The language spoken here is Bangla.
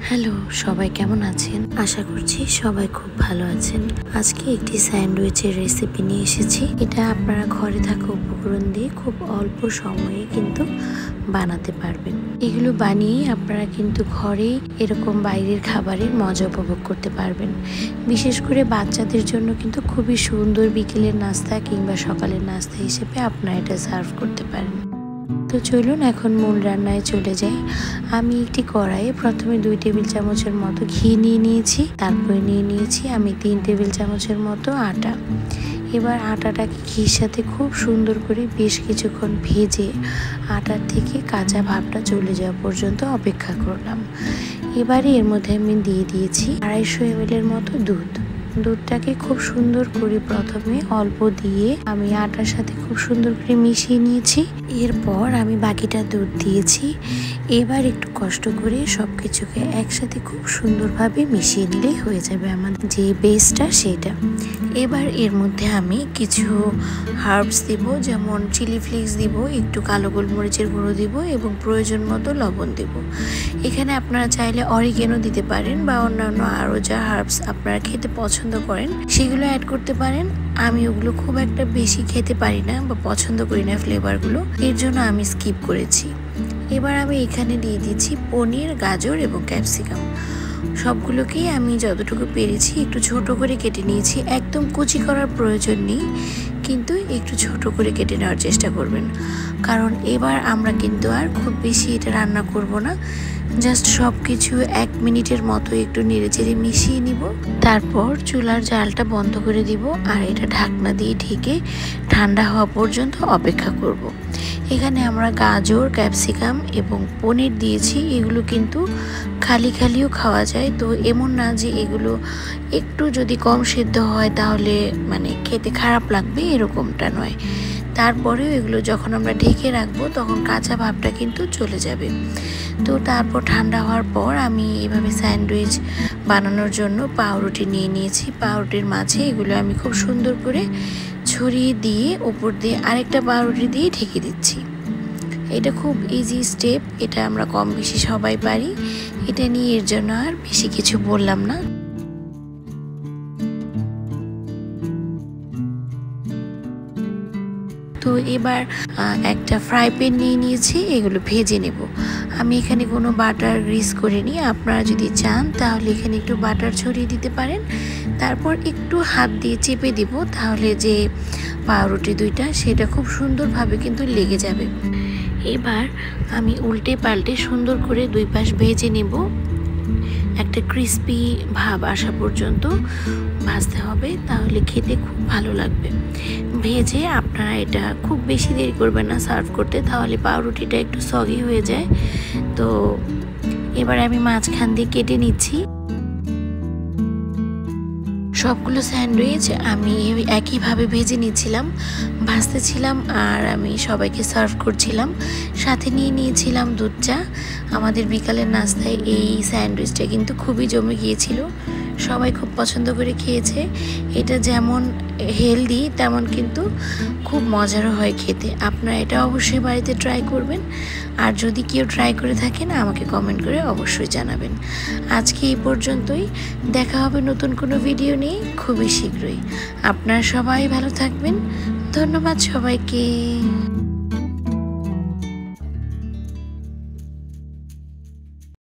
হ্যালো, সবাই কেমন আছেন? আশা করছি সবাই খুব ভালো আছেন। আজকে একটি স্যান্ডউইচের রেসিপি নিয়ে এসেছি। এটা আপনারা ঘরে থাকা উপকরণ দিয়ে খুব অল্প সময়ে কিন্তু বানাতে পারবেন। এগুলো বানিয়ে আপনারা কিন্তু ঘরেই এরকম বাইরের খাবারের মজা উপভোগ করতে পারবেন। বিশেষ করে বাচ্চাদের জন্য কিন্তু খুবই সুন্দর বিকেলের নাস্তা কিংবা সকালের নাস্তা হিসেবে আপনারা এটা সার্ভ করতে পারেন। তো চলুন এখন মূল রান্নায় চলে যাই। আমি একটি কড়াইয়ে প্রথমে 2 টেবিল চামচের মতো ঘি নিয়ে নিয়েছি। তারপরে নিয়ে নিয়েছি আমি 3 টেবিল চামচের মতো আটা। এবার আটাটাকে ঘির সাথে খুব সুন্দর করে বেশ কিছুক্ষণ ভেজে আটার থেকে কাঁচা ভাবটা চলে যাওয়া পর্যন্ত অপেক্ষা করলাম। এবারে এর মধ্যে আমি দিয়ে দিয়েছি 250 ml এর মতো দুধ। দুধটাকে খুব সুন্দর করে প্রথমে অল্প দিয়ে আমি আটার সাথে খুব সুন্দর করে মিশিয়ে নিয়েছি। এরপর আমি বাকিটা দুধ দিয়েছি। এবার একটু কষ্ট করে সবকিছুকে একসাথে খুব সুন্দরভাবে মিশিয়ে নিলেই হয়ে যাবে আমাদের যে বেসটা সেটা। এবার এর মধ্যে আমি কিছু হার্বস দিব, যেমন চিলি ফ্লেক্স দিব, একটু কালো গোলমরিচের গুঁড়ো দিব এবং প্রয়োজন মতো লবণ দিব। এখানে আপনারা চাইলে অরিগেনো দিতে পারেন বা অন্যান্য আরও যা হার্বস আপনারা খেতে পছন্দ করেন সেগুলো অ্যাড করতে পারেন। আমি ওগুলো খুব একটা বেশি খেতে পারি না বা পছন্দ করি না ফ্লেভারগুলো, এর জন্য আমি স্কিপ করেছি। এবার আমি এখানে দিয়ে দিচ্ছি পনির, গাজর এবং ক্যাপসিকাম। সবগুলোকেই আমি যতটুকু পেরেছি একটু ছোট করে কেটে নিয়েছি। একদম কুচি করার প্রয়োজন নেই, কিন্তু একটু ছোট করে কেটে নেওয়ার চেষ্টা করবেন, কারণ এবার আমরা কিন্তু আর খুব বেশি এটা রান্না করব না। জাস্ট সব কিছু 1 মিনিটের মতো একটু নেড়েচেড়ে মিশিয়ে নিব। তারপর চুলার জালটা বন্ধ করে দিব আর এটা ঢাকনা দিয়ে ঢেকে ঠান্ডা হওয়া পর্যন্ত অপেক্ষা করব। এখানে আমরা গাজর, ক্যাপসিকাম এবং পনির দিয়েছি। এগুলো কিন্তু খালিও খাওয়া যায়, তো এমন না যে এগুলো একটু যদি কম সেদ্ধ হয় তাহলে মানে খেতে খারাপ লাগবে, এরকমটা নয়। তারপরেও এগুলো যখন আমরা ঢেকে রাখবো তখন কাঁচা ভাবটা কিন্তু চলে যাবে। তো তারপর ঠান্ডা হওয়ার পর আমি এভাবে স্যান্ডউইচ বানানোর জন্য পাউরুটি নিয়ে নিয়েছি। পাউরুটির মাঝে এগুলো আমি খুব সুন্দর করে ছড়িয়ে দিয়ে উপর দিয়ে আরেকটা পাউরুটি দিয়ে ঢেকে দিচ্ছি। এটা খুব ইজি স্টেপ, এটা আমরা কম বেশি সবাই পারি। এটা নিয়ে এর জন্য আর বেশি কিছু বললাম না। তো এবার একটা ফ্রাই প্যান নিয়ে নিয়েছি, এগুলো ভেজে নেব। আমি এখানে কোনো বাটার গ্রিস করিনি, আপনারা যদি চান তাহলে এখানে একটু বাটার ছড়িয়ে দিতে পারেন। তারপর একটু হাত দিয়ে চেপে দিব, তাহলে যে পাউরুটি দুইটা সেটা খুব সুন্দরভাবে কিন্তু লেগে যাবে। এবার আমি উল্টে পাল্টে সুন্দর করে 2 পাশ ভেজে নেব। একটা ক্রিস্পি ভাব আসা পর্যন্ত ভাজতে হবে, তাহলে খেতে খুব ভালো লাগবে। ভেজে আপনারা এটা খুব বেশি দেরি করবেন না সার্ভ করতে, তাহলে পাউরুটিটা একটু সগি হয়ে যায়। তো এবার আমি মাঝখান দিয়ে কেটে নিচ্ছি। সবগুলো স্যান্ডউইচ আমি একইভাবে ভেজে নিচ্ছিলাম, ভাজতেছিলাম আর আমি সবাইকে সার্ভ করছিলাম। সাথে নিয়ে নিয়েছিলাম দুধ চা। আমাদের বিকালের নাস্তায় এই স্যান্ডউইচটা কিন্তু খুবই জমে গিয়েছিল, সবাই খুব পছন্দ করে খেয়েছে। এটা যেমন হেলদি তেমন কিন্তু খুব মজারও হয় খেতে। আপনারা এটা অবশ্যই বাড়িতে ট্রাই করবেন, আর যদি কেউ ট্রাই করে থাকেন আমাকে কমেন্ট করে অবশ্যই জানাবেন। আজকে এই পর্যন্তই, দেখা হবে নতুন কোনো ভিডিও নিয়ে খুবই শীঘ্রই। আপনারা সবাই ভালো থাকবেন। ধন্যবাদ সবাইকে।